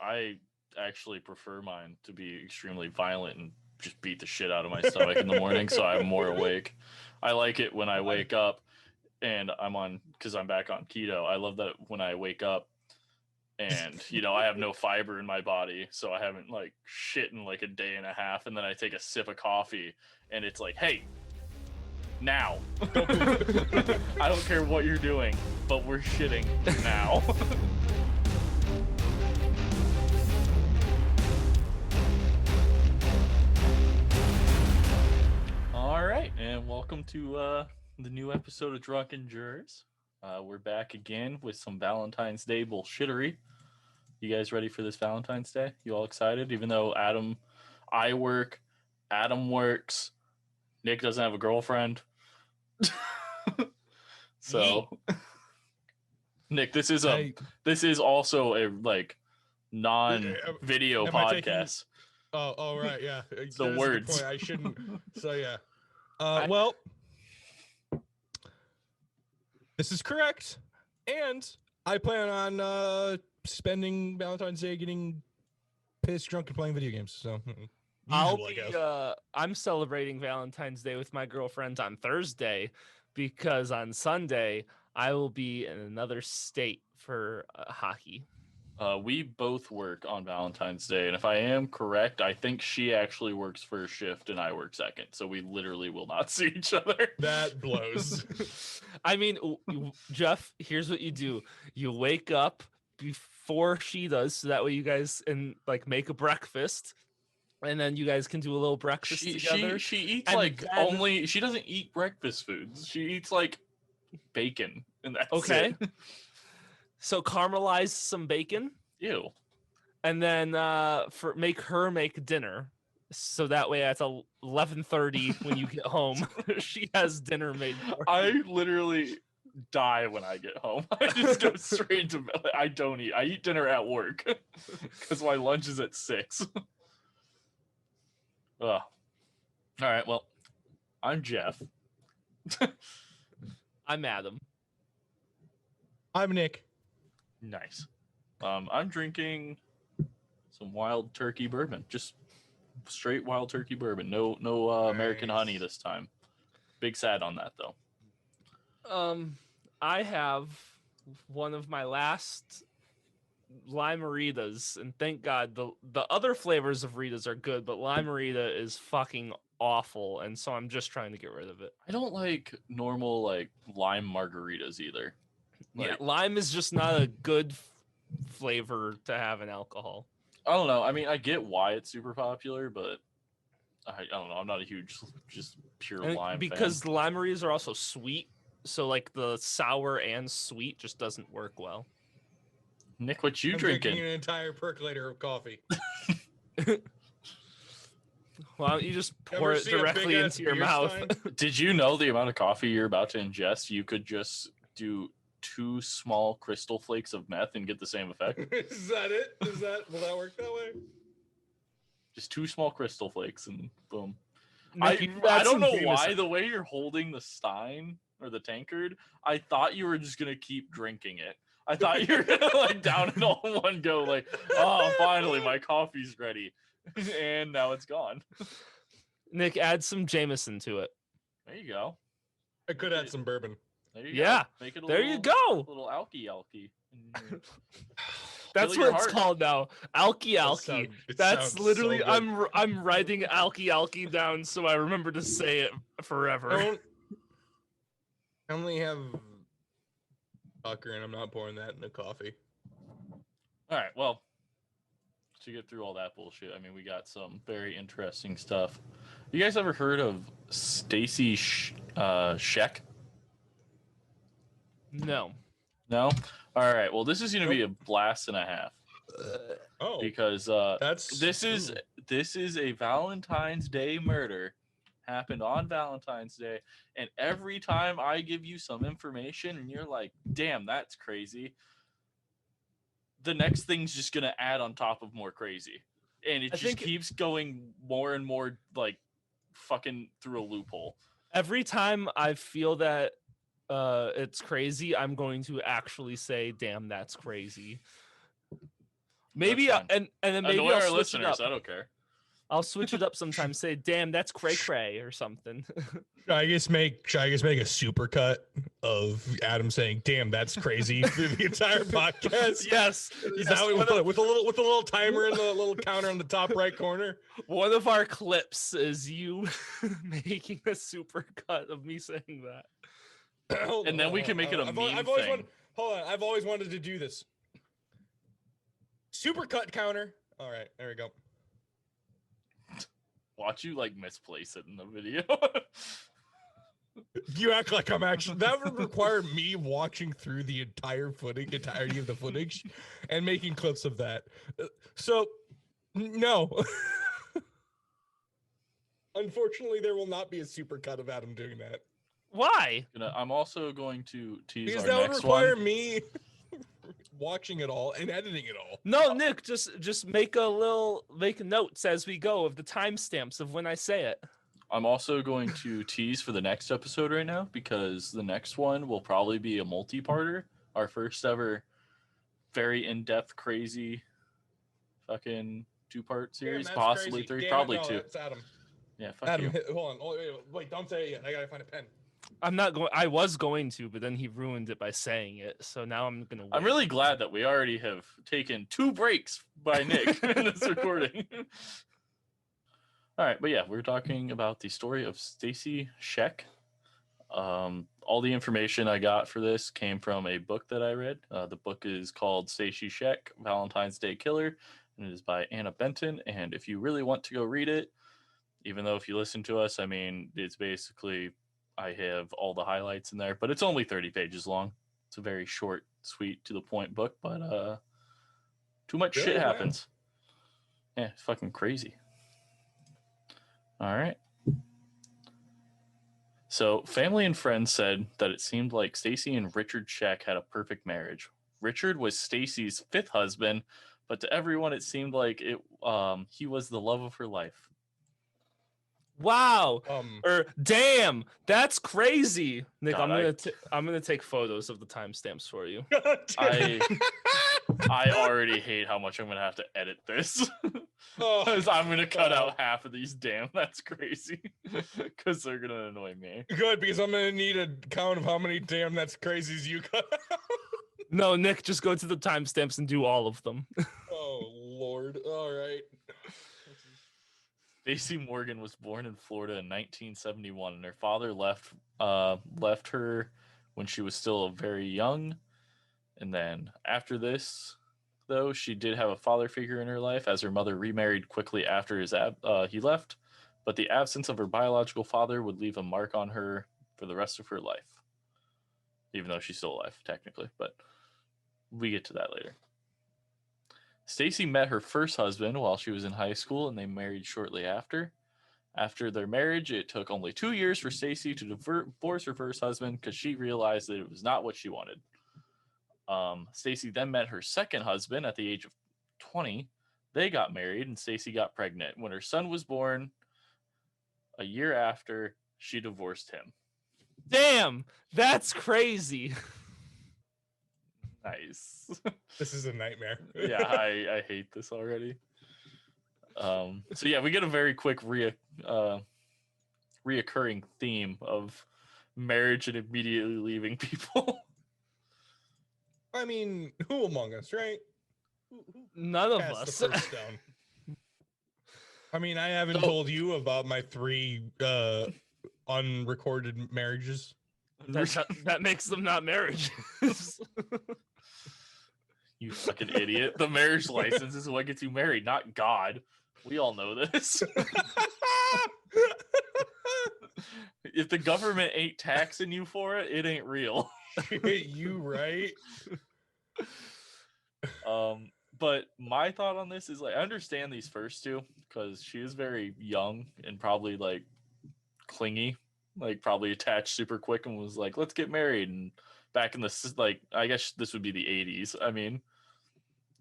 I actually prefer mine to be extremely violent and just beat the shit out of my stomach in the morning, so I'm more awake. I like it when I wake up and because I'm back on keto. I love that when I wake up and, I have no fiber in my body, so I haven't, shit in, a day and a half, and then I take a sip of coffee, and it's like, hey, now. I don't care what you're doing, but we're shitting now. All right, and welcome to the new episode of Drunken Jurors. We're back again with some Valentine's Day bullshittery. You guys ready for this Valentine's Day? You all excited? Even though I work, Adam works, Nick doesn't have a girlfriend. So, Nick, this is also a non-video podcast. Oh, right, yeah. So words. I shouldn't. So yeah. Well, this is correct, and I plan on spending Valentine's Day getting pissed, drunk, and playing video games. So I'm celebrating Valentine's Day with my girlfriend on Thursday, because on Sunday I will be in another state for hockey. We both work on Valentine's Day, and if I am correct, I think she actually works first shift and I work second, so we literally will not see each other. That blows. I mean, Jeff, here's what you do. You wake up before she does, so that way you guys make a breakfast, and then you guys can do a little breakfast together. She eats she doesn't eat breakfast foods. She eats bacon, and that's okay. It. So caramelize some bacon. Ew. And then make dinner. So that way at 11:30 when you get home, she has dinner made for her. I literally die when I get home. I just go straight to bed. I don't eat. I eat dinner at work because my lunch is at 6. All right, well, I'm Jeff. I'm Adam. I'm Nick. Nice. I'm drinking some wild turkey bourbon. Just straight wild turkey bourbon. No nice. American honey this time. Big sad on that though. I have one of my last Lime-A-Ritas, and thank God the other flavors of Ritas are good, but Lime-A-Rita is fucking awful, and so I'm just trying to get rid of it. I don't like normal lime margaritas either. Yeah, lime is just not a good flavor to have in alcohol. I don't know. I mean, I get why it's super popular, but I don't know. I'm not a huge, just pure lime because fan. Lime-A-Ritas are also sweet, so the sour and sweet just doesn't work well. Nick, what you I'm drinking? Drinking an entire percolator of coffee. Why don't you just pour it directly into your mouth? Did you know the amount of coffee you're about to ingest? You could just do 2 small crystal flakes of meth and get the same effect. Is that it? Will that work that way? Just 2 small crystal flakes and boom. Nick, I don't know why the way you're holding the stein or the tankard, I thought you were just gonna keep drinking it. I thought you were gonna down it all in one go, oh, finally my coffee's ready. And now it's gone. Nick, add some Jameson to it. There you go. I could add some bourbon. There you go. Make it you go. A little alky. That's what it's called now. Alky. That's literally so I'm writing alky down so I remember to say it forever. I only have vodka and I'm not pouring that in the coffee. All right, well, to get through all that bullshit, I mean, we got some very interesting stuff. You guys ever heard of Stacy Schoeck? No. All right. Well, this is going to be a blast and a half. Because this is a Valentine's Day murder happened on Valentine's Day, and every time I give you some information and you're like, "Damn, that's crazy," the next thing's just going to add on top of more crazy, and it just keeps going more and more fucking through a loophole. Every time I feel that it's crazy, I'm going to actually say, "Damn, that's crazy." Maybe That's fine. and then maybe Annoy I'll our switch it listeners. up. I don't care. I'll switch it up sometimes. Say, "Damn, that's cray cray" or something. Should I just make a super cut of Adam saying, "Damn, that's crazy" through the entire podcast? Yes, Is yes, that what we one put of- it with a little timer in the little counter on the top right corner? One of our clips is you making a super cut of me saying that. And then we can make it a meme I've always thing. wanted, hold on, I've always wanted to do this. Super cut counter. All right, there we go. Watch you like misplace it in the video. You act like I'm actually. That would require me watching through the entirety of the footage, and making clips of that. So, no. Unfortunately, there will not be a super cut of Adam doing that Why? I'm also going to tease because our that would next require one. me watching it all and editing it all. No, Nick, just make notes as we go of the timestamps of when I say it. I'm also going to tease for the next episode right now because the next one will probably be a multi-parter. Our first ever very in-depth, crazy fucking 2-part series, Damn, that's possibly crazy. 3, Damn it, probably no, 2. That's Adam. Yeah, fuck Adam, you. hold on. Oh, wait, don't say it yet. I gotta find a pen. I'm not going. I was going to, but then he ruined it by saying it. So now I'm gonna. I'm wait. really glad that we already have taken 2 breaks by Nick in this recording. All right, but yeah, we're talking about the story of Stacy Schoeck. All the information I got for this came from a book that I read. The book is called Stacy Schoeck, Valentine's Day Killer, and it is by Anna Benton. And if you really want to go read it, even though if you listen to us, I mean, it's basically, I have all the highlights in there, but it's only 30 pages long. It's a very short, sweet, to the point book, but too much Really? shit Wow. happens. Yeah, it's fucking crazy. All right. So, family and friends said that it seemed like Stacy and Richard Schoeck had a perfect marriage. Richard was Stacy's 5th husband, but to everyone it seemed like he was the love of her life. Wow. Or damn, that's crazy, Nick. God, I'm gonna take photos of the timestamps for you. I already hate how much I'm gonna have to edit this. Oh, Because I'm gonna cut out half of these. Damn, that's crazy. Because they're gonna annoy me. good, because I'm gonna need a count of how many damn that's crazies you got. No, Nick, just go to the timestamps and do all of them. Oh Lord! All right. Stacy Morgan was born in Florida in 1971, and her father left her when she was still very young. And then after this, though, she did have a father figure in her life, as her mother remarried quickly after he left. But the absence of her biological father would leave a mark on her for the rest of her life, even though she's still alive technically. But we get to that later. Stacy met her first husband while she was in high school, and they married shortly after. After their marriage, it took only 2 years for Stacy to divorce her first husband because she realized that it was not what she wanted. Stacy then met her second husband at the age of 20. They got married, and Stacy got pregnant. When her son was born, a year after, she divorced him. Damn, that's crazy. Nice. This is a nightmare. Yeah, I hate this already. So yeah, we get a very quick reoccurring theme of marriage and immediately leaving people. I mean, who among us, right? Who None of cast us. the first stone? I mean, I haven't told you about my 3 unrecorded marriages. That makes them not marriages. You fucking idiot. The marriage license is what gets you married, not God. We all know this. If the government ain't taxing you for it, it ain't real. You right? But my thought on this is, like, I understand these first 2 because she is very young and probably like clingy, like probably attached super quick and was like, let's get married. And back in the, like, I guess this would be the 80s. I mean,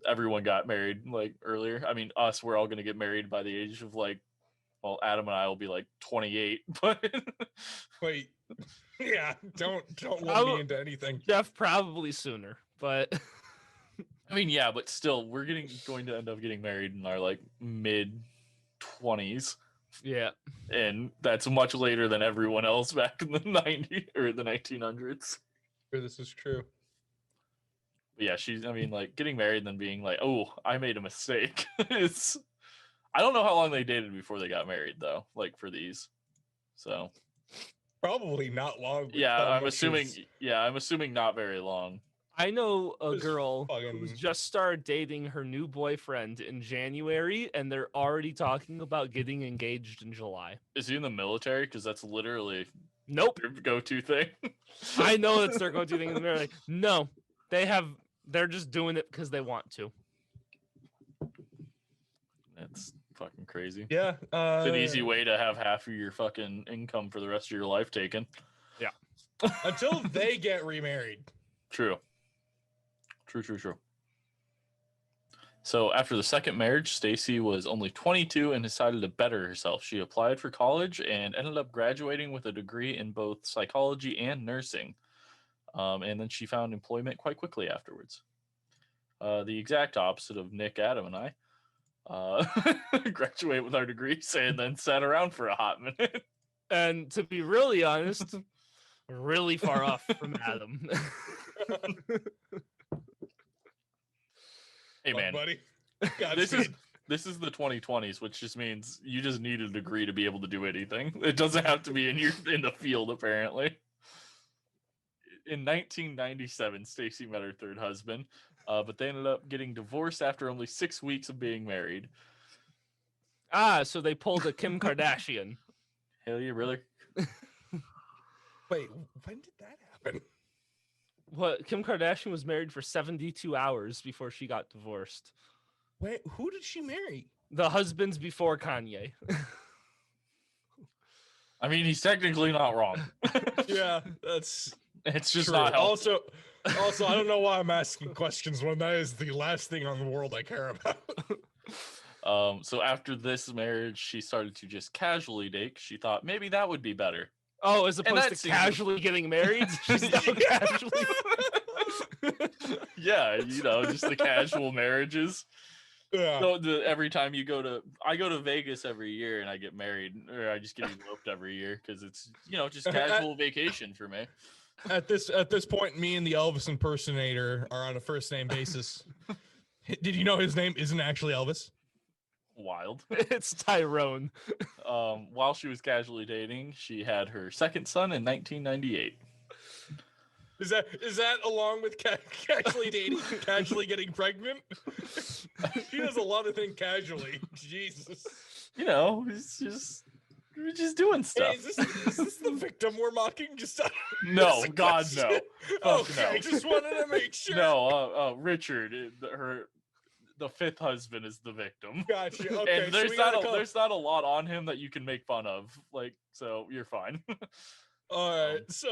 everyone got married like earlier. I mean, we're all going to get married by the age of like, well, Adam and I will be like 28, but Wait. Yeah, don't lump me into anything. Jeff probably sooner, but I mean, yeah, but still, we're going to end up getting married in our like mid-20s, Yeah. and that's much later than everyone else back in the 90s or the 1900s. Sure, this is true. But yeah, I mean, like getting married and then being like, oh, I made a mistake. It's, I don't know how long they dated before they got married though, like for these. So Probably not long. with yeah, how I'm much assuming. is- Yeah, I'm assuming not very long. I know a Just girl fucking- who's just started dating her new boyfriend in January, and they're already talking about getting engaged in July. Is he in the military? Because that's literally Nope. their go-to thing. I know it's their go-to thing, and they're like, no, they're just doing it because they want to. That's fucking crazy. Yeah. It's an easy way to have half of your fucking income for the rest of your life taken. Until they get remarried. True. So after the second marriage, Stacy was only 22 and decided to better herself. She applied for college and ended up graduating with a degree in both psychology and nursing. And then she found employment quite quickly afterwards. The exact opposite of Nick, Adam, and I. Graduate with our degrees and then sat around for a hot minute. And to be really honest, really far off from Adam. Hey man, buddy. this is the 2020s, which just means you just need a degree to be able to do anything. It doesn't have to be in the field, apparently. In 1997, Stacy met her third husband, but they ended up getting divorced after only 6 weeks of being married. So they pulled a Kim Kardashian. Hell yeah, really? Wait, when did that happen? What? Kim Kardashian was married for 72 hours before she got divorced. Wait, who did she marry? The husband's before Kanye. I mean, he's technically not wrong. Yeah, that's It's just true. not helpful. Also, I don't know why I'm asking questions when that is the last thing on the world I care about. So after this marriage, she started to just casually date. She thought maybe that would be better. Oh, as And opposed that to seems- casually getting married, she's now casually. Yeah, just the casual marriages. Yeah. So every time I go to Vegas every year and I get married, or I just get eloped every year because it's just casual vacation for me. At this point, me and the Elvis impersonator are on a first name basis. Did you know his name isn't actually Elvis? Wild. It's Tyrone. While she was casually dating, she had her second son in 1998. Is that along with casually dating, casually getting pregnant? She does a lot of things casually. Jesus. We're just doing stuff. Hey, is this the victim we're mocking? Just No, just a God, no. question. Fuck Okay, no. just wanted to make sure. No, Richard, the fifth husband is the victim. Gotcha. Okay, And so there's we gotta there's not a lot on him that you can make fun of. Like, so you're fine. All right. So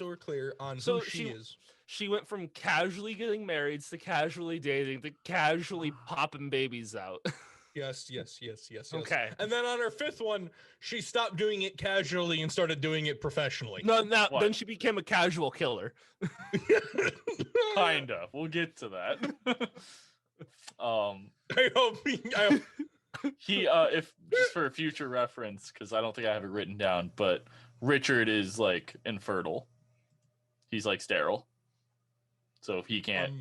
we're clear on So who she is. She went from casually getting married to casually dating to casually popping babies out. Yes. Okay. And then on her fifth one, she stopped doing it casually and started doing it professionally. No, now What? then she became a casual killer. Kinda. We'll get to that. I hope He if just for future reference, because I don't think I have it written down, but Richard is like infertile. He's like sterile. So he can't.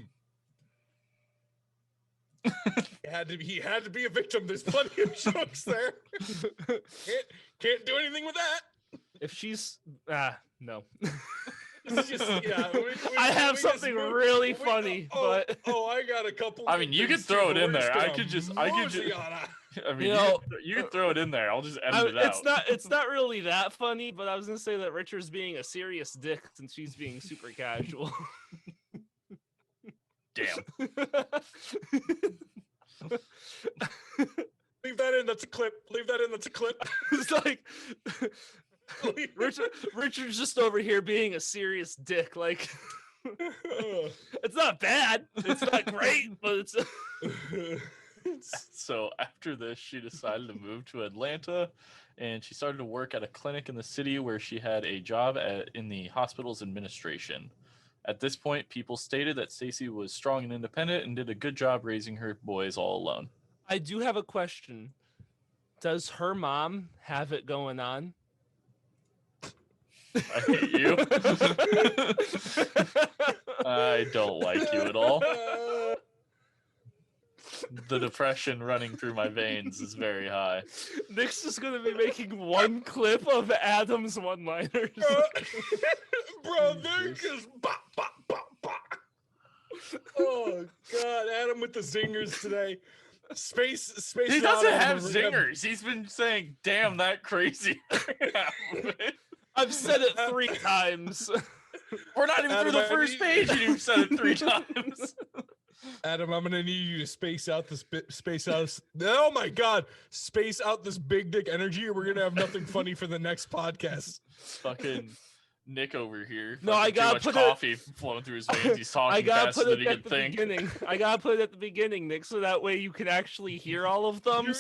He had to be a victim. There's plenty of jokes there. Can't do anything with that. If she's no. It's just, I have something really funny, but I got a couple. I mean, you could throw it in there. I could just. I mean, you could throw it in there. I'll just edit it out. it's not really that funny, but I was gonna say that Richard's being a serious dick since she's being super casual. Damn. Leave that in. That's a clip. It's like Richard's just over here being a serious dick. Like, it's not bad. It's not great, but it's. So after this, she decided to move to Atlanta, and she started to work at a clinic in the city where she had a job in the hospital's administration. At this point, people stated that Stacy was strong and independent and did a good job raising her boys all alone. I do have a question. Does her mom have it going on? I hate you. I don't like you at all. The depression running through my veins is very high. Nick's just going to be making one clip of Adam's one-liners. Bro, they're just bop, bop, bop, bop. Oh, God. Adam with the zingers today. Space. He doesn't have zingers. He's been saying, damn, that crazy. I've said it 3 times. We're not even through the first page and you've said it 3 times. Adam, I'm gonna need you to space out this oh my God, space out this big dick energy, or we're gonna have nothing funny for the next podcast. Fucking Nick over here. No, I gotta put put coffee flowing through his veins. He's talking faster than he can think. Beginning. I gotta put it at the beginning, Nick, so that way you can actually hear all of them.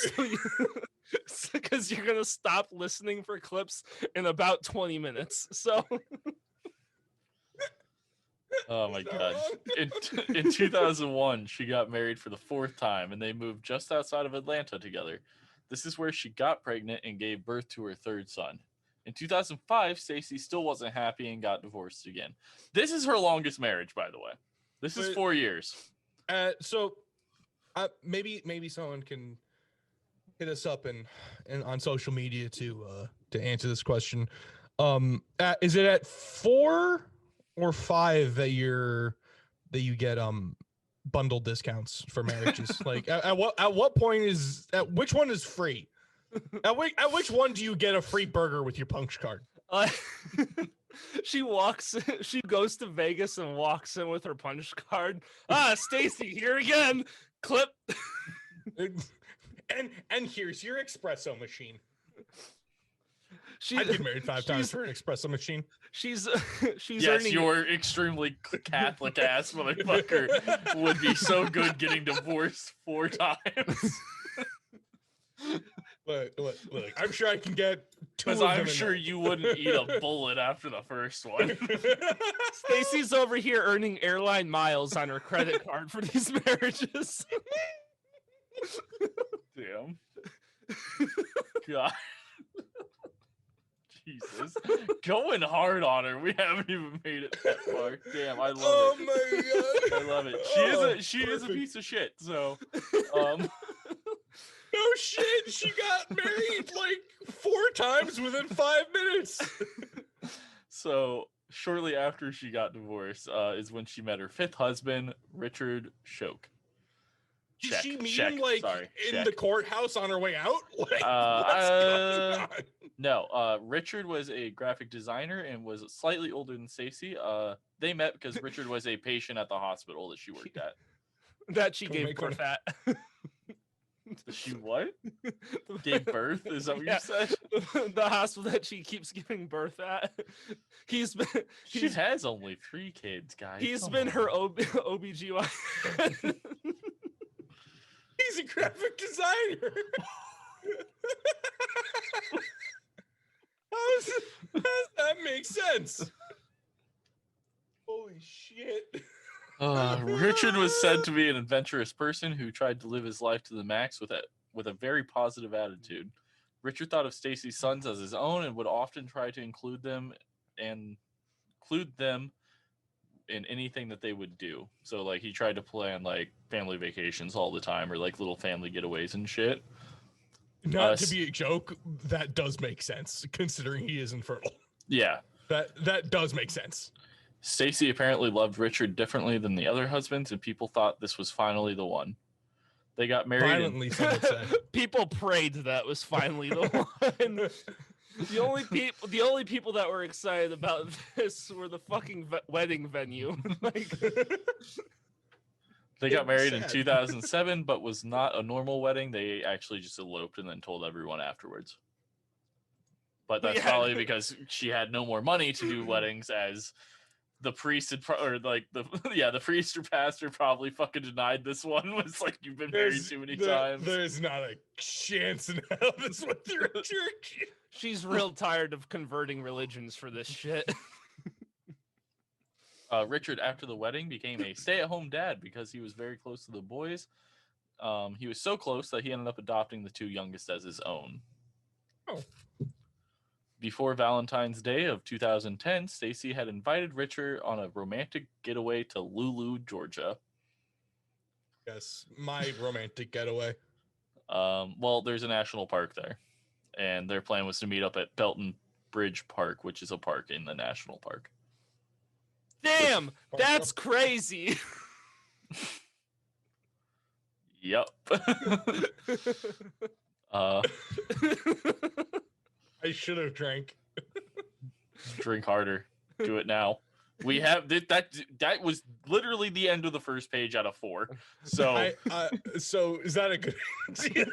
Because you're gonna stop listening for clips in about 20 minutes. So. Oh my God. In 2001, she got married for the 4th time and they moved just outside of Atlanta together. This is where she got pregnant and gave birth to her 3rd son. In 2005, Stacy still wasn't happy and got divorced again. This is her longest marriage, by the way. This is 4 years. So maybe someone can hit us up and on social media to answer this question. Is it at 4 or 5 that you get bundle discounts for marriages? Like at what point which one is free? At which one do you get a free burger with your punch card? She goes to Vegas and walks in with her punch card. Stacy, here again. Clip. and here's your espresso machine. I'd get married 5 times for an espresso machine. She's yes, earning. Your extremely Catholic ass motherfucker would be so good getting divorced 4 times. Look, I'm sure I can get 2 of them. Because I'm sure you wouldn't eat a bullet after the first one. Stacy's over here earning airline miles on her credit card for these marriages. Damn. God. Jesus. Going hard on her. We haven't even made it that far. Damn, I love it. Oh my God. I love it. She is a piece of shit, so no shit, she got married like 4 times within 5 minutes. So shortly after she got divorced is when she met her 5th husband, Richard Schoeck. Did she meet him in the courthouse on her way out? Like, what's going on? No, Richard was a graphic designer and was slightly older than Stacy. They met because Richard was a patient at the hospital that she worked at. That she gave birth at. She what? Gave birth? Is that what you said? The hospital that she keeps giving birth at. She has only 3 kids, guys. He's been her OBGYN. He's a graphic designer. How does that make sense? Holy shit. Richard was said to be an adventurous person who tried to live his life to the max with a very positive attitude. Richard thought of Stacy's sons as his own and would often try to include them in anything that they would do. So like he tried to plan like family vacations all the time or like little family getaways and shit. Not to be a joke, that does make sense considering he is infertile. Yeah. That does make sense. Stacy apparently loved Richard differently than the other husbands, and people thought this was finally the one. They got married. Violently, some would say. People prayed that was finally the one. The only people that were excited about this were the fucking wedding venue. They got married in 2007, but was not a normal wedding. They actually just eloped and then told everyone afterwards. But that's probably because she had no more money to do weddings, as the priest had the priest or pastor probably fucking denied this one. Was like, you've been married too many times. There's not a chance in hell this went through a church. She's real tired of converting religions for this shit. Richard, after the wedding, became a stay-at-home dad because he was very close to the boys. He was so close that he ended up adopting the two youngest as his own. Oh. Before Valentine's Day of 2010, Stacy had invited Richard on a romantic getaway to Lulu, Georgia. Yes, my romantic getaway. Well, there's a national park there, and their plan was to meet up at Belton Bridge Park, which is a park in the national park. Damn, that's crazy. Yep. I should have drank. Drink harder. Do it now. We have that was literally the end of the first page out of 4. So so is that a good idea?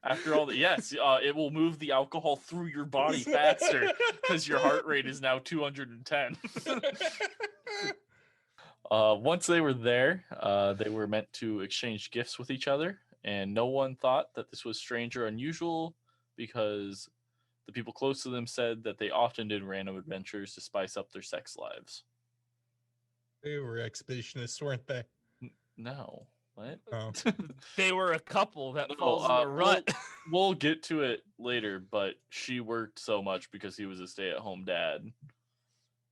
After all yes, it will move the alcohol through your body faster because your heart rate is now 210. Once they were there, they were meant to exchange gifts with each other, and no one thought that this was strange or unusual because the people close to them said that they often did random adventures to spice up their sex lives. They were expeditionists, weren't they? No. What? Oh. They were a couple that falls in the rut. We'll get to it later, but she worked so much because he was a stay-at-home dad.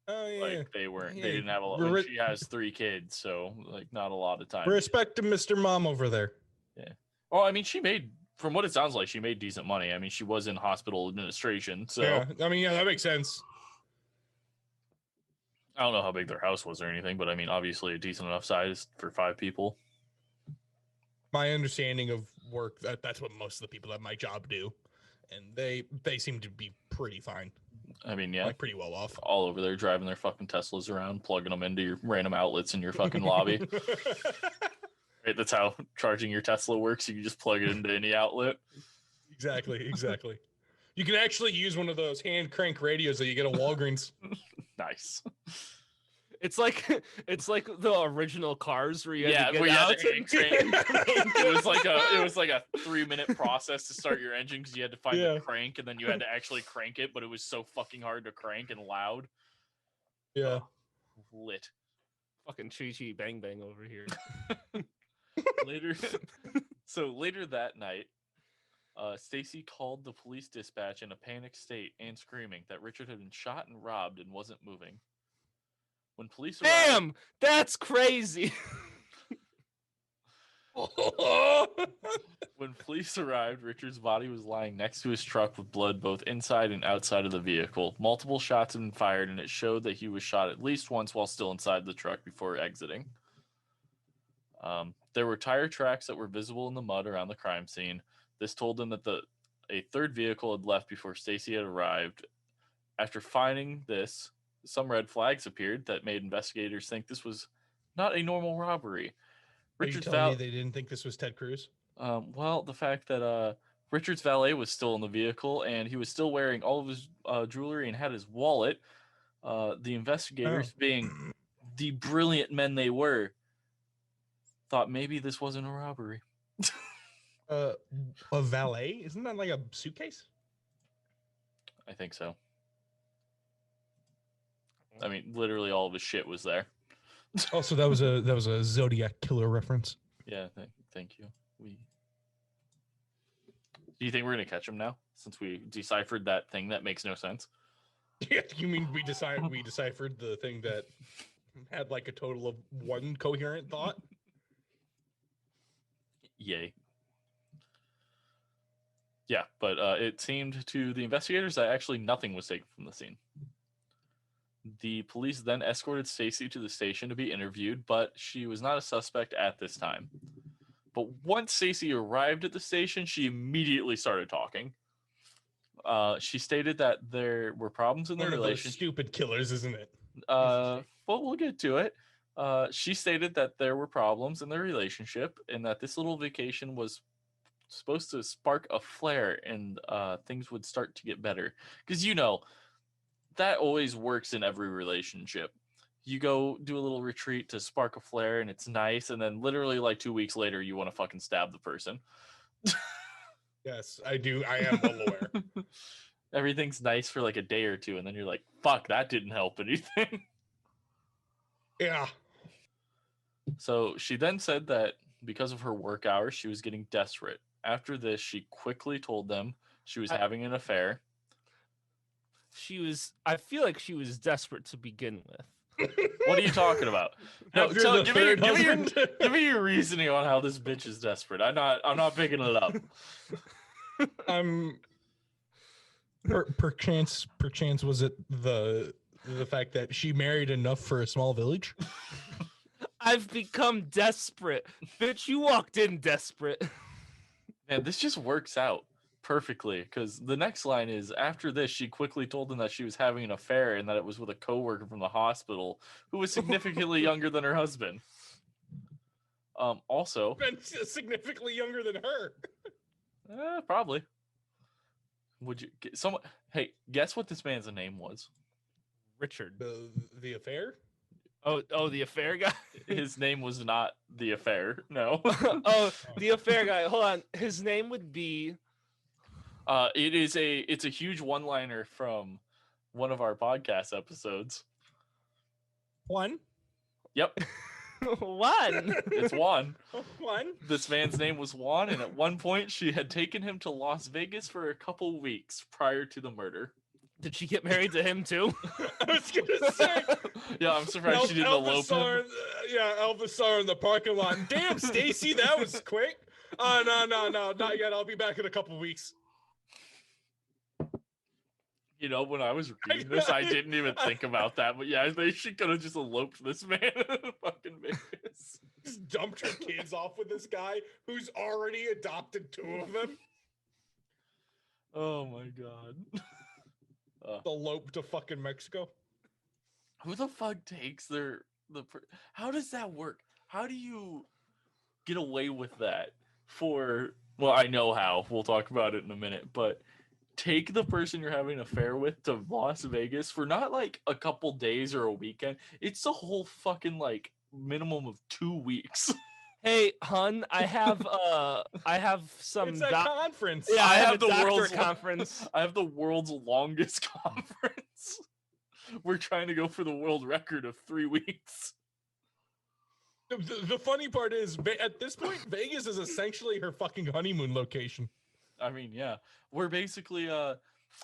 Oh yeah. Like they didn't have a lot. She has 3 kids, so like not a lot of time. Respect to Mr. Mom over there. Yeah. Well, I mean, she made, from what it sounds like, she made decent money. I mean, she was in hospital administration, so yeah. I mean, yeah, that makes sense. I don't know how big their house was or anything, but I mean, obviously a decent enough size for 5 people. My understanding of work, that's what most of the people at my job do, and they seem to be pretty fine. I mean, yeah, like pretty well off. All over there driving their fucking Teslas around, plugging them into your random outlets in your fucking lobby. Right, that's how charging your Tesla works. You can just plug it into any outlet. Exactly. You can actually use one of those hand crank radios that you get at Walgreens. Nice. It's like the original Cars where you had to get where you out had to it was like a 3-minute process to start your engine because you had to find the crank and then you had to actually crank it, but it was so fucking hard to crank and loud. Yeah. Lit. Fucking Chi Bang Bang over here. Later that night, Stacy called the police dispatch in a panicked state and screaming that Richard had been shot and robbed and wasn't moving. When police arrived, damn, that's crazy. When police arrived, Richard's body was lying next to his truck with blood both inside and outside of the vehicle. Multiple shots had been fired, and it showed that he was shot at least once while still inside the truck before exiting. There were tire tracks that were visible in the mud around the crime scene. This told them that a third vehicle had left before Stacy had arrived. After finding this, some red flags appeared that made investigators think this was not a normal robbery. Richard's valet. They didn't think this was Ted Cruz. Well, the fact that Richard's valet was still in the vehicle and he was still wearing all of his jewelry and had his wallet. The investigators, being the brilliant men they were, thought maybe this wasn't a robbery. A valet? Isn't that like a suitcase? I think so. I mean, literally all of his shit was there. Also, that was a Zodiac killer reference. Yeah, thank you. Do you think we're gonna catch him now, since we deciphered that thing that makes no sense? Yeah, you mean we deciphered the thing that had like a total of 1 coherent thought? Yay. Yeah, but it seemed to the investigators that actually nothing was taken from the scene. The police then escorted Stacy to the station to be interviewed, but she was not a suspect at this time. But once Stacy arrived at the station, she immediately started talking. She stated that there were problems in their relationship. Stupid killers, isn't it? Well, we'll get to it. She stated that there were problems in their relationship and that this little vacation was supposed to spark a flare and things would start to get better. Because, that always works in every relationship. You go do a little retreat to spark a flare and it's nice, and then literally like 2 weeks later you want to fucking stab the person. Yes, I do. I am well aware. Everything's nice for like a day or two, and then you're like, fuck, that didn't help anything. Yeah. So she then said that because of her work hours, she was getting desperate. After this, she quickly told them she was having an affair. I feel like she was desperate to begin with. What are you talking about? No, After the third husband. give me your reasoning on how this bitch is desperate. I'm not picking it up. Perchance was it the fact that she married enough for a small village? I've become desperate. Bitch, you walked in desperate. Man, this just works out perfectly because the next line is after this, she quickly told them that she was having an affair and that it was with a coworker from the hospital who was significantly younger than her husband. Also, And significantly younger than her. Probably. Would you get someone? Hey, guess what this man's name was? Richard. The affair? Oh, the affair guy? His name was not the affair. No. Oh, the affair guy. Hold on. His name would be. It's a huge one-liner from one of our podcast episodes. Juan? Yep. Juan. It's Juan. Juan? This man's name was Juan, and at one point she had taken him to Las Vegas for a couple weeks prior to the murder. Did she get married to him too? I was gonna say. Yeah, I'm surprised she didn't elope him. Elvis saw her in the parking lot. Damn, Stacy, that was quick. Oh, no, not yet. I'll be back in a couple weeks. You know, when I was reading this, I didn't even think about that. But yeah, she could have just eloped this man in fucking Vegas. Just dumped her kids off with this guy who's already adopted 2 of them. Oh my god. Elope to fucking Mexico. Who the fuck takes how does that work? How do you get away with that well, I know how. We'll talk about it in a minute, but take the person you're having an affair with to Las Vegas for not like a couple days or a weekend. It's the whole fucking like minimum of 2 weeks. Hey, hun, I have some. It's a conference. Yeah, I have have a the doctor world's conference. I have the world's longest conference. We're trying to go for the world record of 3 weeks. The funny part is, at this point, Vegas is essentially her fucking honeymoon location. I mean, yeah, we're basically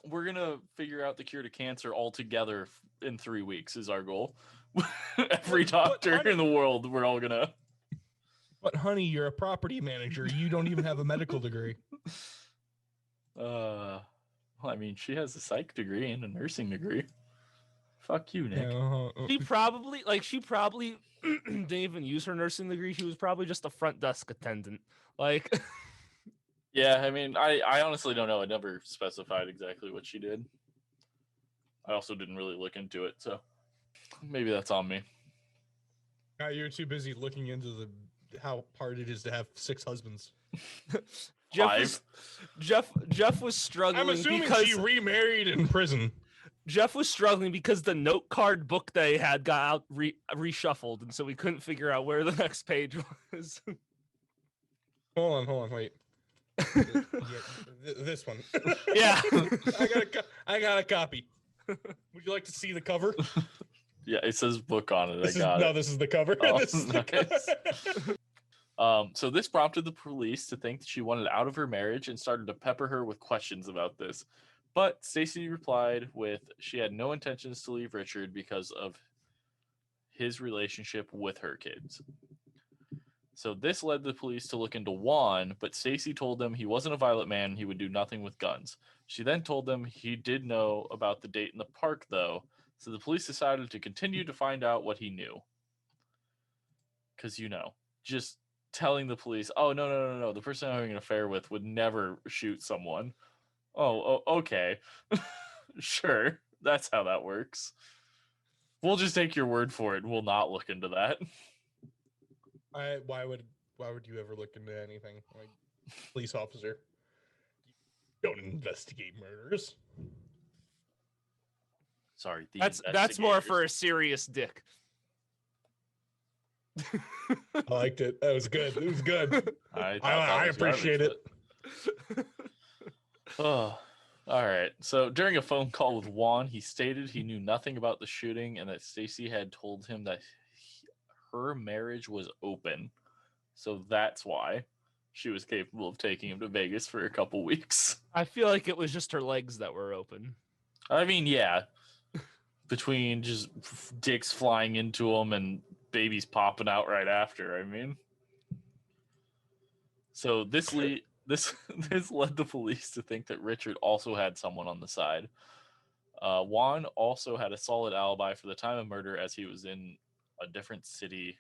we're gonna figure out the cure to cancer all together in 3 weeks is our goal. Every doctor in the world, we're all gonna. But honey, you're a property manager. You don't even have a medical degree. Well, I mean, she has a psych degree and a nursing degree. Fuck you, Nick. She probably didn't even use her nursing degree. She was probably just a front desk attendant. Like, yeah, I mean, I honestly don't know. I never specified exactly what she did. I also didn't really look into it, so maybe that's on me. You're too busy looking into how hard it is to have 6 husbands. Jeff was struggling. I'm assuming because she remarried in prison. Jeff was struggling because the note card book they had got out reshuffled, and so we couldn't figure out where the next page was. Hold on, wait. This one. Yeah, I got a copy. Would you like to see the cover? Yeah, it says book on it. This is the cover. Oh, This is the nice. So this prompted the police to think that she wanted out of her marriage and started to pepper her with questions about this. But Stacy replied with she had no intentions to leave Richard because of his relationship with her kids. So this led the police to look into Juan, but Stacy told them he wasn't a violent man and he would do nothing with guns. She then told them he did know about the date in the park, though, so the police decided to continue to find out what he knew. Because, just telling the police, oh, no, the person I'm having an affair with would never shoot someone. Oh, okay. Sure, that's how that works. We'll just take your word for it. We'll not look into that. Why would you ever look into anything? Like, police officer, don't investigate murders. Sorry, that's more for a serious dick. I liked it. That was good. It was good. I appreciate it. Oh, all right. So during a phone call with Juan, he stated he knew nothing about the shooting and that Stacy had told him that her marriage was open. So that's why she was capable of taking him to Vegas for a couple weeks. I feel like it was just her legs that were open. I mean, yeah. Between just dicks flying into him and babies popping out right after, I mean. So this led the police to think that Richard also had someone on the side. Juan also had a solid alibi for the time of murder, as he was in a different city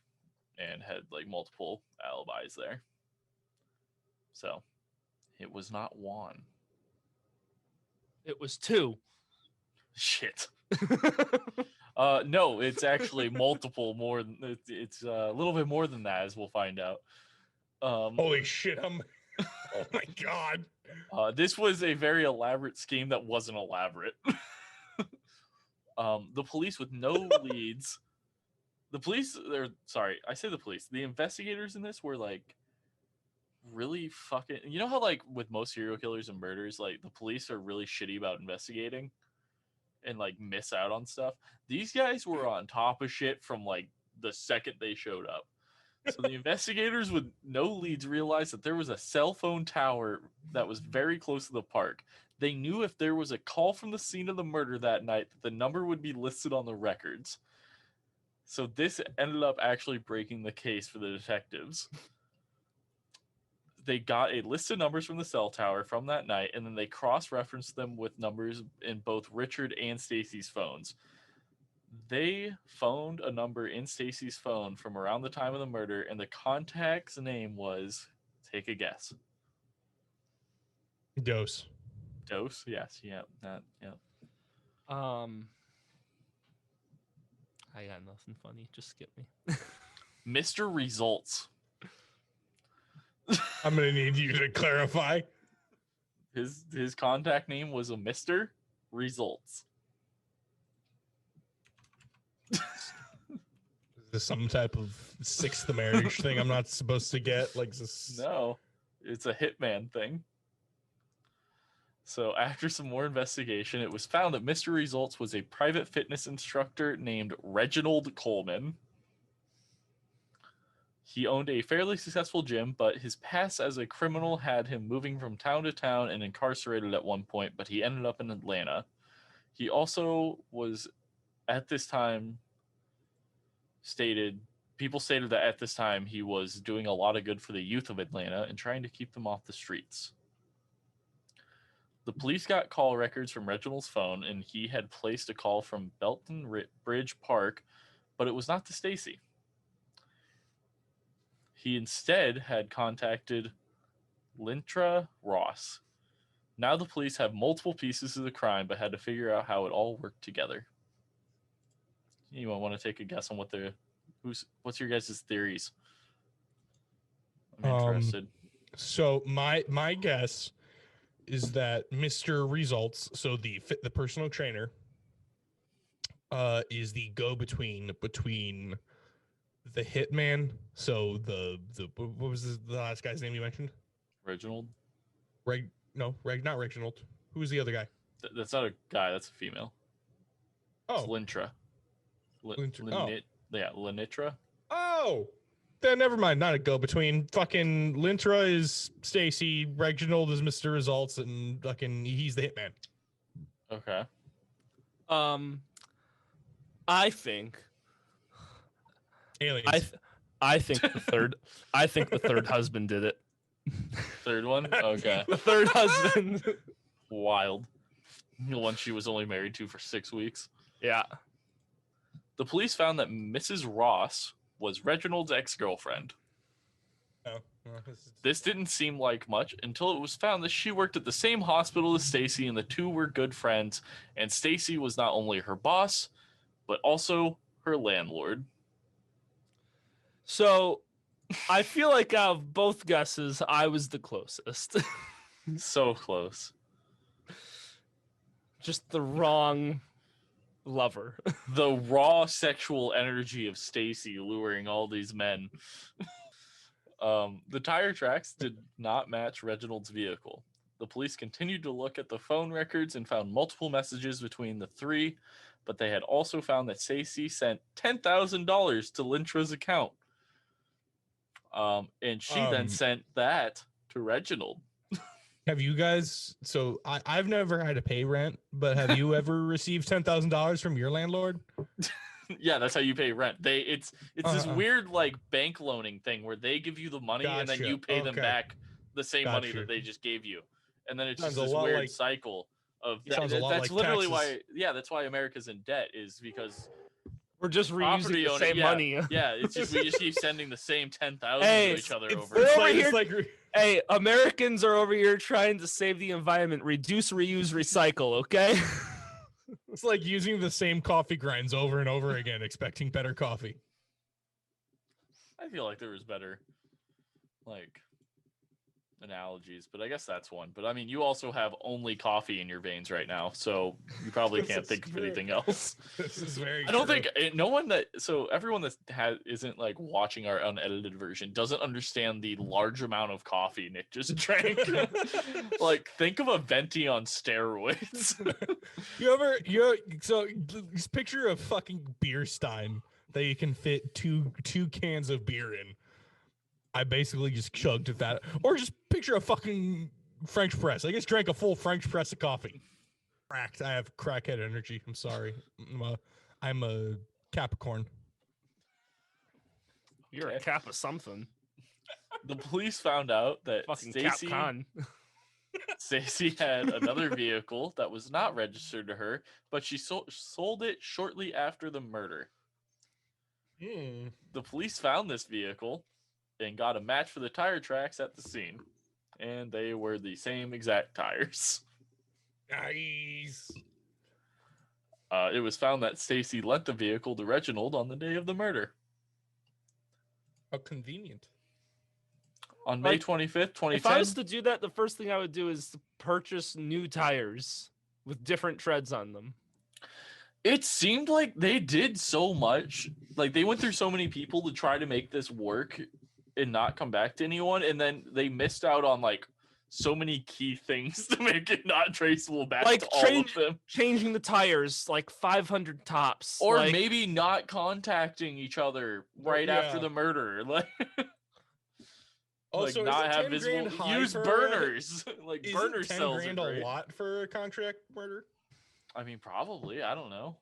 and had like multiple alibis there. So it was not Juan. It was 2. Shit. No, it's actually multiple more. It's a little bit more than that, as we'll find out. Holy shit! Oh my god! This was a very elaborate scheme that wasn't elaborate. The police with no leads. The investigators in this were like really fucking. You know how like with most serial killers and murders, like the police are really shitty about investigating and like miss out on stuff. These guys were on top of shit from like the second they showed up. So the investigators with no leads realized that there was a cell phone tower that was very close to the park. They knew if there was a call from the scene of the murder that night, that the number would be listed on the records. So this ended up actually breaking the case for the detectives. They got a list of numbers from the cell tower from that night, and then they cross-referenced them with numbers in both Richard and Stacy's phones. They phoned a number in Stacy's phone from around the time of the murder, and the contact's name was, take a guess. Dose. Dose? Yes. Yeah. That. Yeah. I got nothing funny. Just skip me. Mr. Results. I'm gonna need you to clarify. His contact name was a Mr. Results. Is this some type of sixth marriage thing I'm not supposed to get? Like this? No, it's a hitman thing. So after some more investigation, it was found that Mr. Results was a private fitness instructor named Reginald Coleman. He owned a fairly successful gym, but his past as a criminal had him moving from town to town and incarcerated at one point, but he ended up in Atlanta. He also was, at this time, people stated that at this time he was doing a lot of good for the youth of Atlanta and trying to keep them off the streets. The police got call records from Reginald's phone, and he had placed a call from Belton Bridge Park, but it was not to Stacy. He instead had contacted Lintra Ross. Now the police have multiple pieces of the crime, but had to figure out how it all worked together. Anyone want to take a guess on what's your guys' theories? I'm interested. So my guess is that Mr. Results, so the personal trainer, is the go-between between the hitman. So the what was the last guy's name you mentioned? Reginald? Not Reginald. Who's the other guy? That's not a guy, that's a female. Oh. It's Lintra. Yeah, Lenitra. Oh, then never mind. Not a go-between. Fucking Lintra is Stacy. Reginald is Mr. Results, and fucking he's the hitman. Okay. I think aliens. I think the third. I think the third husband did it. Third one. Okay. The third husband. Wild. The one she was only married to for 6 weeks. Yeah. The police found that Mrs. Ross was Reginald's ex-girlfriend. Oh, This didn't seem like much until it was found that she worked at the same hospital as Stacy, and the two were good friends, and Stacy was not only her boss, but also her landlord. So, I feel like out of both guesses, I was the closest. So close. Just the wrong lover. The raw sexual energy of Stacy luring all these men. The tire tracks did not match Reginald's vehicle. The police continued to look at the phone records and found multiple messages between the three, but they had also found that Stacy sent $10,000 to Lintra's account. And she then sent that to Reginald. Have you guys? So I've never had to pay rent, but have you ever received $10,000 from your landlord? Yeah, that's how you pay rent. It's this weird like bank loaning thing where they give you the money and then you pay them back the same money that they just gave you, and then it's just this weird cycle of that's literally why. Yeah, that's why America's in debt, is because we're just reusing the same money. Yeah, it's just we just keep sending the same 10,000 to each other over. Hey, Americans are over here trying to save the environment. Reduce, reuse, recycle. Okay. It's like using the same coffee grinds over and over again, expecting better coffee. I feel like there was better, like, analogies, but I guess that's one. But I mean, you also have only coffee in your veins right now, so you probably can't think of anything else. This is very. I don't think everyone that isn't like watching our unedited version doesn't understand the large amount of coffee Nick just drank. Like, think of a venti on steroids. So just picture a fucking beer stein that you can fit two cans of beer in. I basically just chugged at that. Or just picture a fucking French press. I just drank a full French press of coffee. Cracked. I have crackhead energy. I'm sorry. I'm a Capricorn. You're a cap of something. The police found out that fucking Stacy had another vehicle that was not registered to her, but she sold it shortly after the murder. The police found this vehicle and got a match for the tire tracks at the scene, and they were the same exact tires. Nice. It was found that Stacy lent the vehicle to Reginald on the day of the murder. How convenient. On May 25th, 2010. If I was to do that, the first thing I would do is to purchase new tires with different treads on them. It seemed like they did so much. Like, they went through so many people to try to make this work and not come back to anyone, and then they missed out on like so many key things to make it not traceable back to all of them. Changing the tires like 500 tops, or maybe not contacting each other right after the murder, like also, like not have visible use burners. Like, burner cells are great. $10,000 a lot for a contract murder? I mean, probably. I don't know.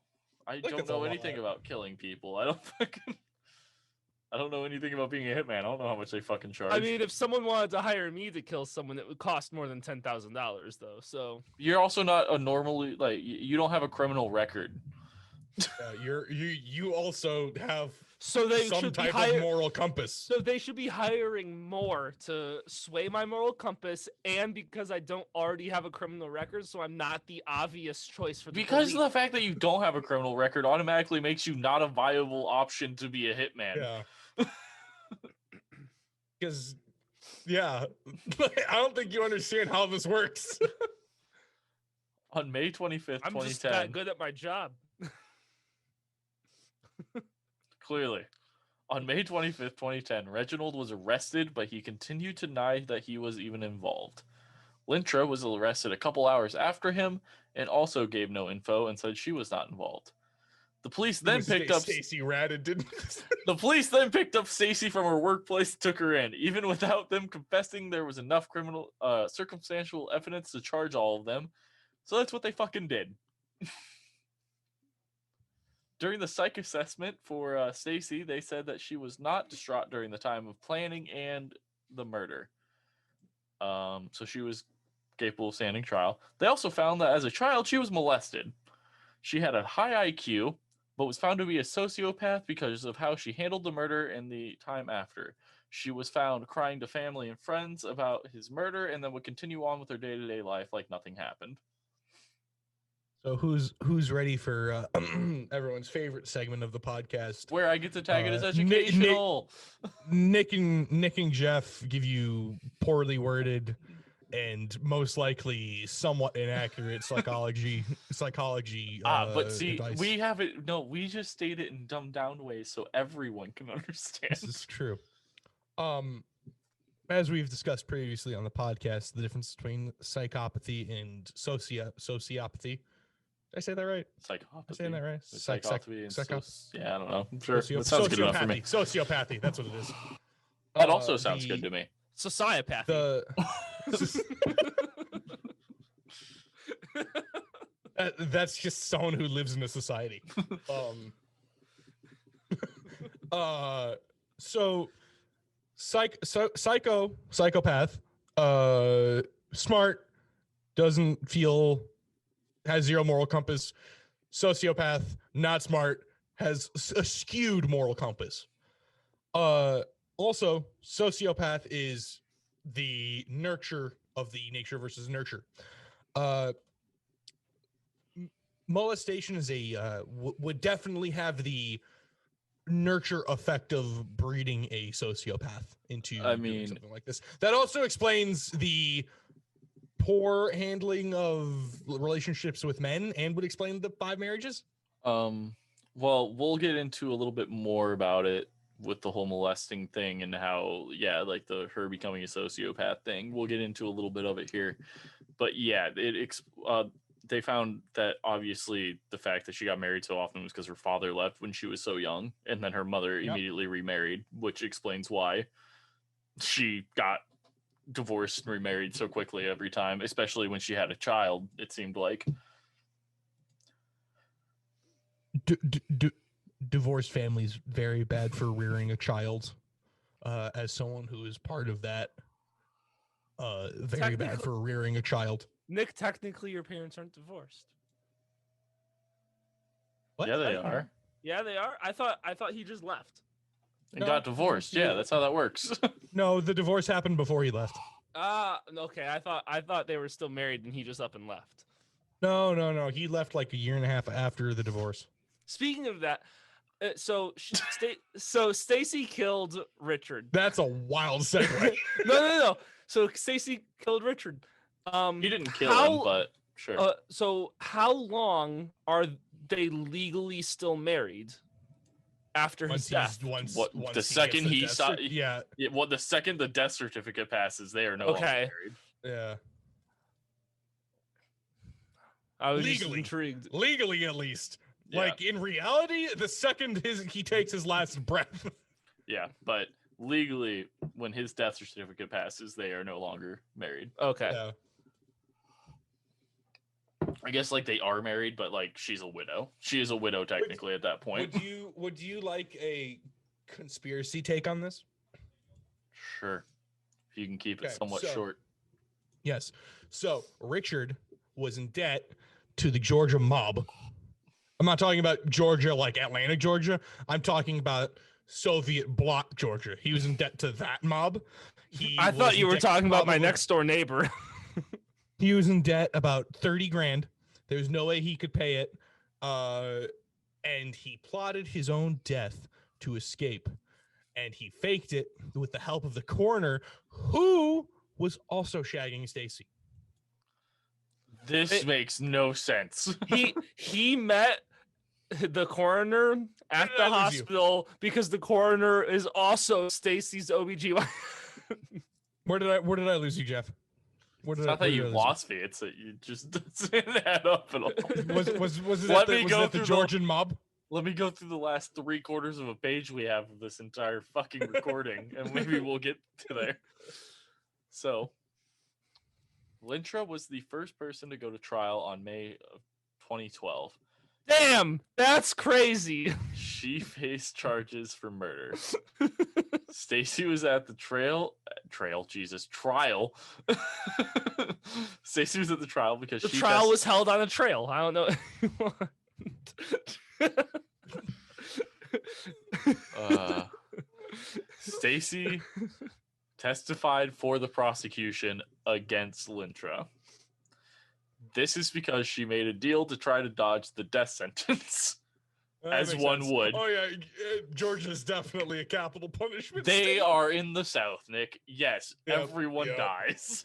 I don't know anything about killing people. I don't know anything about being a hitman. I don't know how much they fucking charge. I mean, if someone wanted to hire me to kill someone, it would cost more than $10,000, though. So you're also not a normally, like, you don't have a criminal record. You also have some type of moral compass. So they should be hiring more to sway my moral compass, and because I don't already have a criminal record, so I'm not the obvious choice for the police. The fact that you don't have a criminal record automatically makes you not a viable option to be a hitman. Yeah. Because, I don't think you understand how this works. On May 25th, 2010. I'm just that good at my job. Clearly. On May 25th, 2010, Reginald was arrested, but he continued to deny that he was even involved. Lintra was arrested a couple hours after him and also gave no info and said she was not involved. The police then picked up Stacy ratted, didn't The police then picked up Stacy from her workplace and took her in. Even without them confessing, there was enough criminal circumstantial evidence to charge all of them. So that's what they fucking did. During the psych assessment for Stacy, they said that she was not distraught during the time of planning and the murder. So she was capable of standing trial. They also found that as a child, she was molested. She had a high IQ, but was found to be a sociopath because of how she handled the murder and the time after. She was found crying to family and friends about his murder and then would continue on with her day-to-day life like nothing happened. So who's ready for everyone's favorite segment of the podcast, where I get to tag it as educational? Nick and Jeff give you poorly worded and most likely somewhat inaccurate psychology. But see, advice. we have it. No, we just state it in dumbed down ways so everyone can understand. This is true. as we've discussed previously on the podcast, the difference between psychopathy and sociopathy. Did I say that right? Am I saying that Psychopathy. right? Psychopathy and psycho- yeah, I don't know. I'm sure. That sounds good enough for me. Sociopathy. That's what it is. That also sounds good to me. Sociopathy. The that's just someone who lives in a society. So psychopath, smart, doesn't feel, has zero moral compass. Sociopath, not smart, has a skewed moral compass. Also, sociopath is the nurture of the nature versus nurture. Molestation is would definitely have the nurture effect of breeding a sociopath into doing something like this. That also explains the poor handling of relationships with men, and would explain the 5 marriages. Well, we'll get into a little bit more about it with the whole molesting thing and how, yeah, like her becoming a sociopath thing. We'll get into a little bit of it here, but yeah, they found that obviously the fact that she got married so often was because her father left when she was so young, and then her mother immediately remarried, which explains why she got divorced and remarried so quickly every time, especially when she had a child, it seemed like. Divorced families very bad for rearing a child. As someone who is part of that, very bad for rearing a child. Nick, technically your parents aren't divorced. What? Yeah, they are. Yeah, they are. I thought he just left. And got divorced. Yeah, that's how that works. No, the divorce happened before he left. Okay. I thought they were still married and he just up and left. No. He left like a year and a half after the divorce. Speaking of that, so Stacy killed Richard. That's a wild segue. No. So Stacy killed Richard. He didn't kill him, but sure. So how long are they legally still married after his death? The second the death certificate passes, they are no longer married. Yeah. I was just intrigued. Legally, at least. Yeah. Like in reality, the second he takes his last breath. Yeah, but legally, when his death certificate passes, they are no longer married. Okay. Yeah. I guess like they are married, but like she's a widow. She is a widow technically at that point. Would you like a conspiracy take on this? Sure. If you can keep it somewhat short. Yes. So Richard was in debt to the Georgia mob. I'm not talking about Georgia like Atlanta, Georgia. I'm talking about Soviet bloc Georgia. He was in debt to that mob. I thought you were talking about my next door neighbor. He was in debt about 30 grand. There was no way he could pay it. And he plotted his own death to escape. And he faked it with the help of the coroner, who was also shagging Stacy. This makes no sense. He met the coroner at the hospital because the coroner is also Stacy's OBGYN. Where did I lose you, Jeff? It's not that you lost me. It's that you just didn't add up at all. Was it the Georgian mob? Let me go through the last 3/4 of a page we have of this entire fucking recording, and maybe we'll get to there. So, Lintra was the first person to go to trial on May of 2012. Damn, that's crazy. She faced charges for murder. Stacy was at the trial. Stacy was at the trial because the trial was held on a trail. I don't know. Stacy testified for the prosecution against Lintra. This is because she made a deal to try to dodge the death sentence, as one would. Oh yeah, Georgia is definitely a capital punishment. They are in the South, Nick. Yes, everyone dies.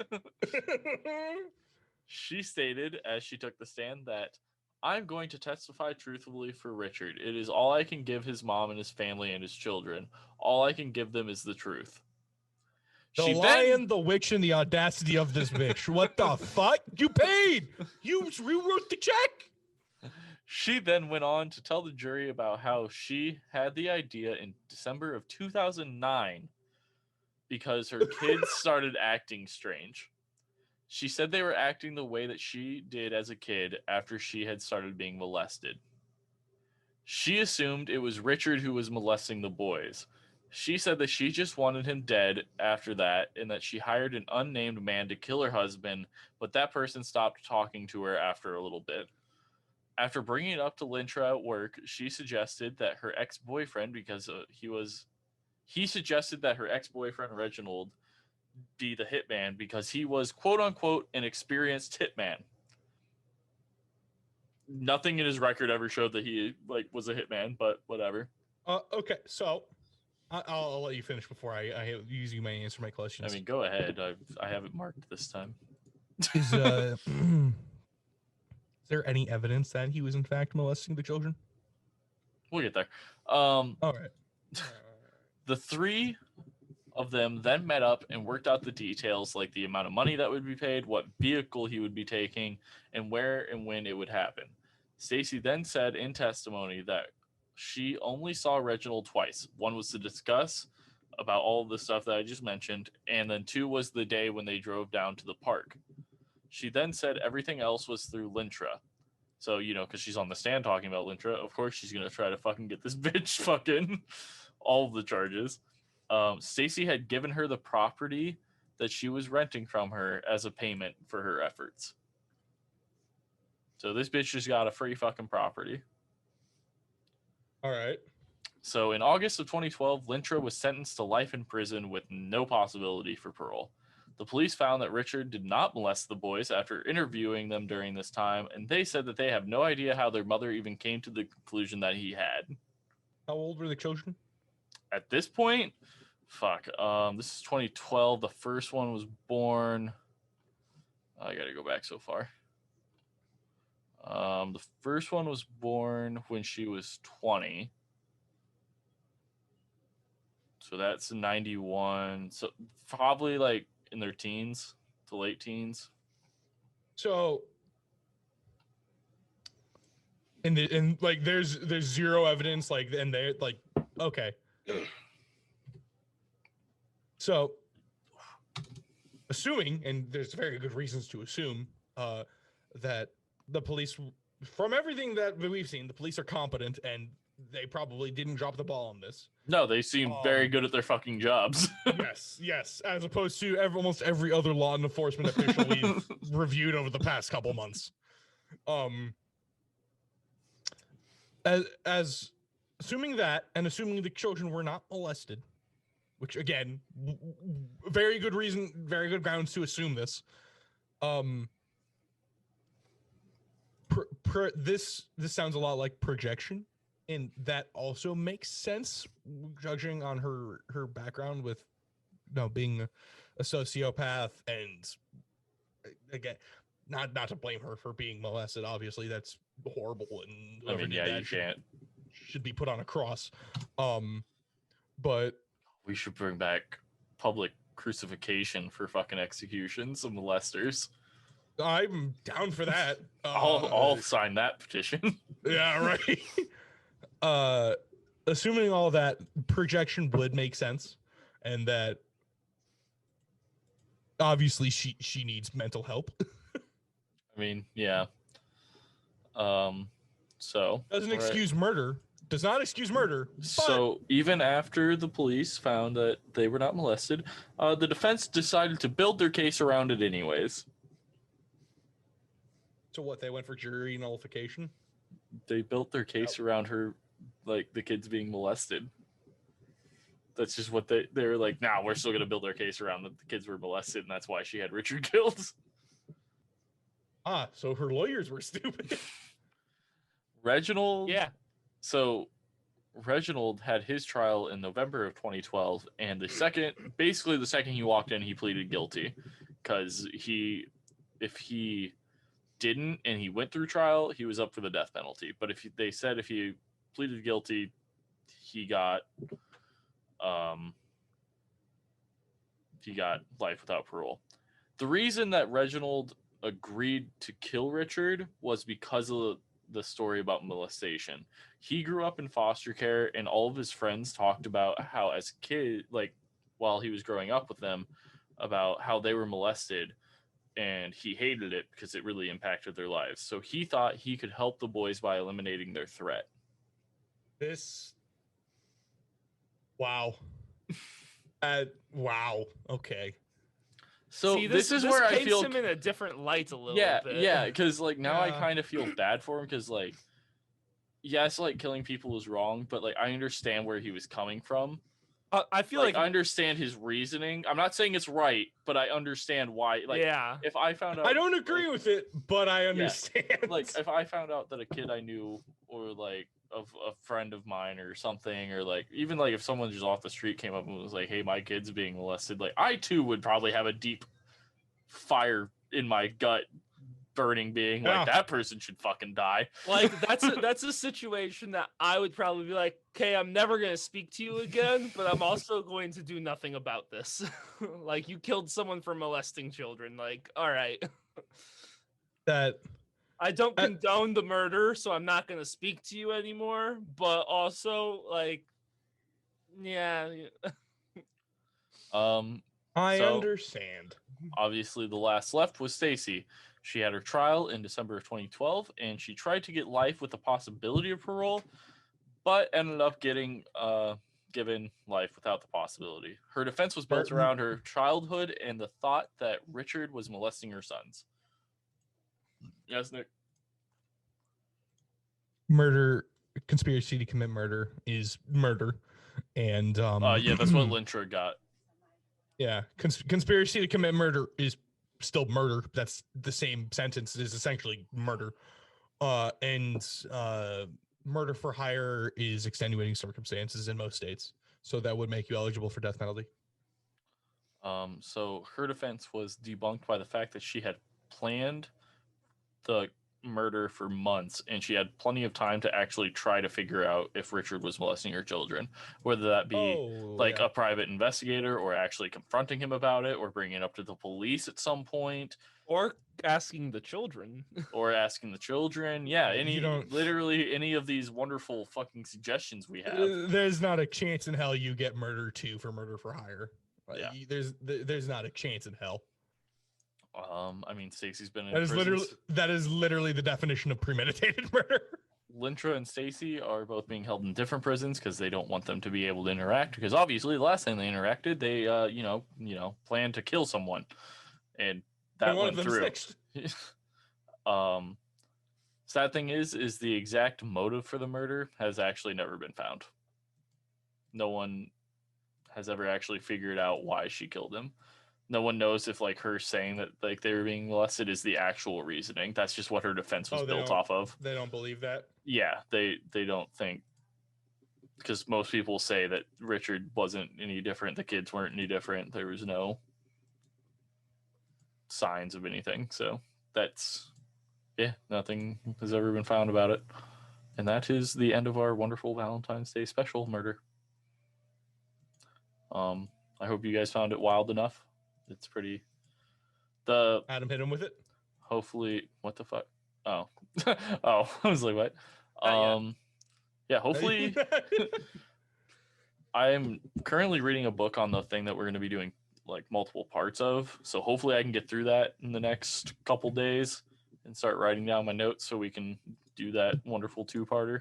She stated, as she took the stand, that I'm going to testify truthfully for Richard. It is all I can give his mom and his family and his children. All I can give them is the truth. The She lion, the witch, and the audacity of this bitch. What the fuck? You paid. You rewrote the check. She then went on to tell the jury about how she had the idea in December of 2009 because her kids started acting strange. She said they were acting the way that she did as a kid after she had started being molested. She assumed it was Richard who was molesting the boys. She said that she just wanted him dead after that and that she hired an unnamed man to kill her husband, but that person stopped talking to her after a little bit. After bringing it up to Lintra at work, she suggested that her ex-boyfriend, because he suggested that her ex-boyfriend Reginald be the hitman because he was quote unquote an experienced hitman. Nothing in his record ever showed that he was a hitman, but whatever. Okay, so I'll let you finish before I use you may answer my questions. I mean, go ahead. I have it marked this time. Is there any evidence that he was in fact molesting the children? We'll get there. All right. The three of them then met up and worked out the details, like the amount of money that would be paid, what vehicle he would be taking, and where and when it would happen. Stacy then said in testimony that she only saw Reginald twice. One was to discuss about all of the stuff that I just mentioned, and then two was the day when they drove down to the park. She then said everything else was through Lintra. So, because she's on the stand talking about Lintra, of course she's going to try to fucking get this bitch fucking all of the charges. Stacy had given her the property that she was renting from her as a payment for her efforts. So this bitch just got a free fucking property. All right. So in August of 2012, Lintra was sentenced to life in prison with no possibility for parole. The police found that Richard did not molest the boys after interviewing them during this time, and they said that they have no idea how their mother even came to the conclusion that he had. How old were the children? At this point, this is 2012. The first one was born. I gotta go back so far. The first one was born when she was 20. So that's 91. So probably in their teens to late teens. So, and there's zero evidence, and they're okay. So, assuming, and there's very good reasons to assume, that the police, from everything that we've seen, the police are competent and they probably didn't drop the ball on this. No, they seem very good at their fucking jobs. yes, as opposed to almost every other law enforcement official we've reviewed over the past couple months. As assuming that, and assuming the children were not molested, which again, very good reason, very good grounds to assume this. This sounds a lot like projection, and that also makes sense, judging on her background with, being a sociopath, and again, not to blame her for being molested. Obviously, that's horrible, and I mean, yeah, you can't. Should be put on a cross. But we should bring back public crucifixion for fucking executions of molesters. I'm down for that. I'll sign that petition. Yeah, right. Assuming all that, projection would make sense, and that obviously she needs mental help. I mean, yeah. So doesn't excuse murder. Does not excuse murder. So even after the police found that they were not molested, the defense decided to build their case around it anyways. So what, they went for jury nullification? They built their case around her, the kids being molested. That's just what they were like, nah, we're still going to build our case around that the kids were molested, and that's why she had Richard killed. So her lawyers were stupid. Reginald? Yeah. So Reginald had his trial in November of 2012, and the second he walked in, he pleaded guilty, because if he didn't and he went through trial, he was up for the death penalty. But if he pleaded guilty, he got he got life without parole. The reason that Reginald agreed to kill Richard was because of the story about molestation. He grew up in foster care, and all of his friends talked about how, as a kid, like while he was growing up with them, about how they were molested, and he hated it because it really impacted their lives. So he thought he could help the boys by eliminating their threat. Wow. Wow. Okay. So See, this is where I paints feel him in a different light a little bit. yeah, because like now I Yeah. kind of feel bad for him because like yes, like killing people is wrong, but like I understand where he was coming from. I feel like like I understand his reasoning. I'm not saying it's right, but I understand why. Like, yeah. if I found out, I don't agree with it, but I understand. like if I found out that a kid I knew or like of a friend of mine or something, or like even like if someone just off the street came up and was like, "Hey, my kid's being molested," like I too would probably have a deep fire in my gut burning, being like, that person should fucking die. Like that's a situation that I would probably be like, okay, I'm never gonna speak to you again, but I'm also going to do nothing about this. Like, you killed someone for molesting children. Like, all right. That I don't condone the murder, so I'm not gonna speak to you anymore. But also, like, yeah. I understand. Obviously, the last left was Stacy. She had her trial in December of 2012, and she tried to get life with the possibility of parole, but ended up getting given life without the possibility. Her defense was built around her childhood and the thought that Richard was molesting her sons. Yes, Nick? Murder, conspiracy to commit murder is murder. And yeah, that's what Lintra got. Yeah, conspiracy to commit murder is still murder. That's the same sentence. It is essentially murder. And murder for hire is extenuating circumstances in most states, so that would make you eligible for death penalty. So her defense was debunked by the fact that she had planned the murder for months, and she had plenty of time to actually try to figure out if Richard was molesting her children, whether that be a private investigator or actually confronting him about it or bringing it up to the police at some point, or asking the children. Yeah, literally any of these wonderful fucking suggestions we have. There's not a chance in hell you get murder too for murder for hire. Yeah. There's not a chance in hell. I mean, Stacy's been in that is literally the definition of premeditated murder. Lintra and Stacy are both being held in different prisons because they don't want them to be able to interact, because obviously the last time they interacted, they planned to kill someone, and that went through. Sad thing is the exact motive for the murder has actually never been found. No one has ever actually figured out why she killed him. No one knows if like her saying that like they were being molested is the actual reasoning. That's just what her defense was built off of. They don't believe that. Yeah, they don't think, because most people say that Richard wasn't any different. The kids weren't any different. There was no signs of anything. So that's, nothing has ever been found about it. And that is the end of our wonderful Valentine's Day special murder. I hope you guys found it wild enough. It's pretty. Adam hit him with it. Hopefully, what the fuck? Oh, oh, I was like, what? Yeah, hopefully. I am currently reading a book on the thing that we're going to be doing like multiple parts of. So hopefully I can get through that in the next couple days and start writing down my notes so we can do that wonderful 2-parter.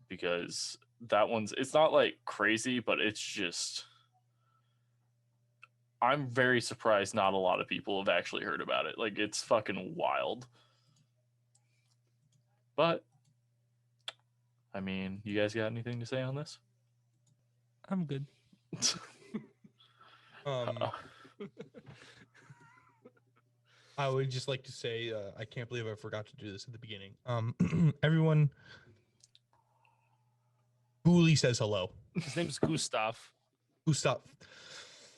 Because that it's not like crazy, but it's just, I'm very surprised not a lot of people have actually heard about it. Like, it's fucking wild. But, I mean, you guys got anything to say on this? I'm good. I would just like to say, I can't believe I forgot to do this at the beginning. Everyone, Booley says hello. His name's Gustav. Gustav.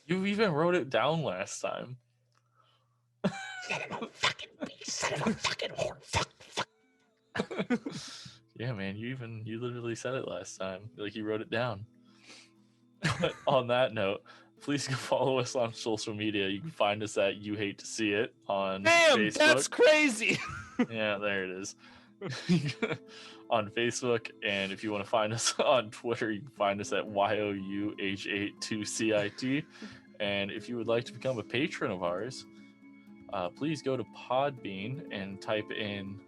You even wrote it down last time. Son of a fucking whore. Fuck. Yeah, man, you literally said it last time. Like, you wrote it down. But on that note, please go follow us on social media. You can find us at You Hate to See It on Damn, Facebook. that's crazy. Yeah, there it is. On Facebook, and if you want to find us on Twitter, you can find us at YOUH82CIT. And if you would like to become a patron of ours, please go to Podbean and type in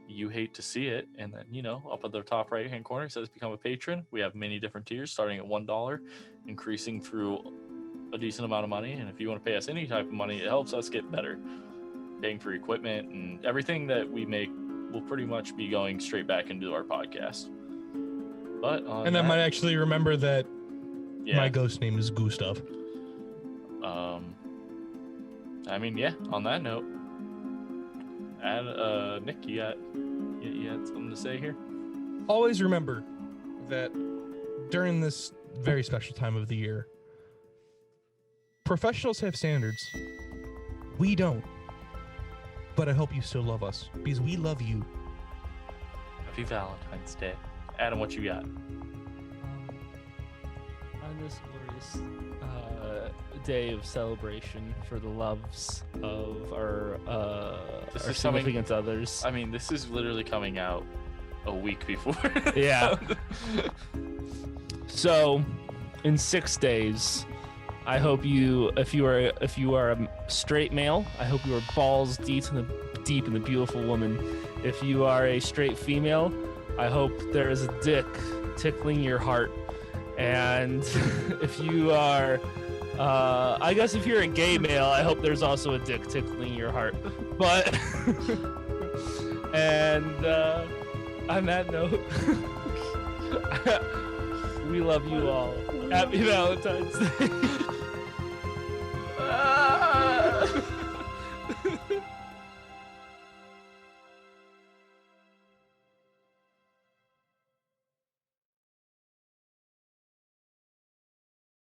You Hate to See It, and then, you know, up at the top right hand corner it says become a patron. We have many different tiers starting at $1, increasing through a decent amount of money. And if you want to pay us any type of money, it helps us get better. Paying for equipment and everything that we make will pretty much be going straight back into our podcast. But on And I might actually remember that yeah, my ghost name is Gustav. I mean, yeah, on that note, Nick, you had something to say here? Always remember that during this very special time of the year, professionals have standards. We don't. But I hope you still love us, because we love you. Happy Valentine's Day. Adam, what you got? On this glorious day of celebration for the loves of our significant others. I mean, this is literally coming out a week before. Yeah. So, in 6 days, I hope you, if you are a straight male, I hope you are balls deep in the beautiful woman. If you are a straight female, I hope there is a dick tickling your heart. And if you are, I guess if you're a gay male, I hope there's also a dick tickling your heart. But, and on that note, we love you all. Happy Valentine's Day.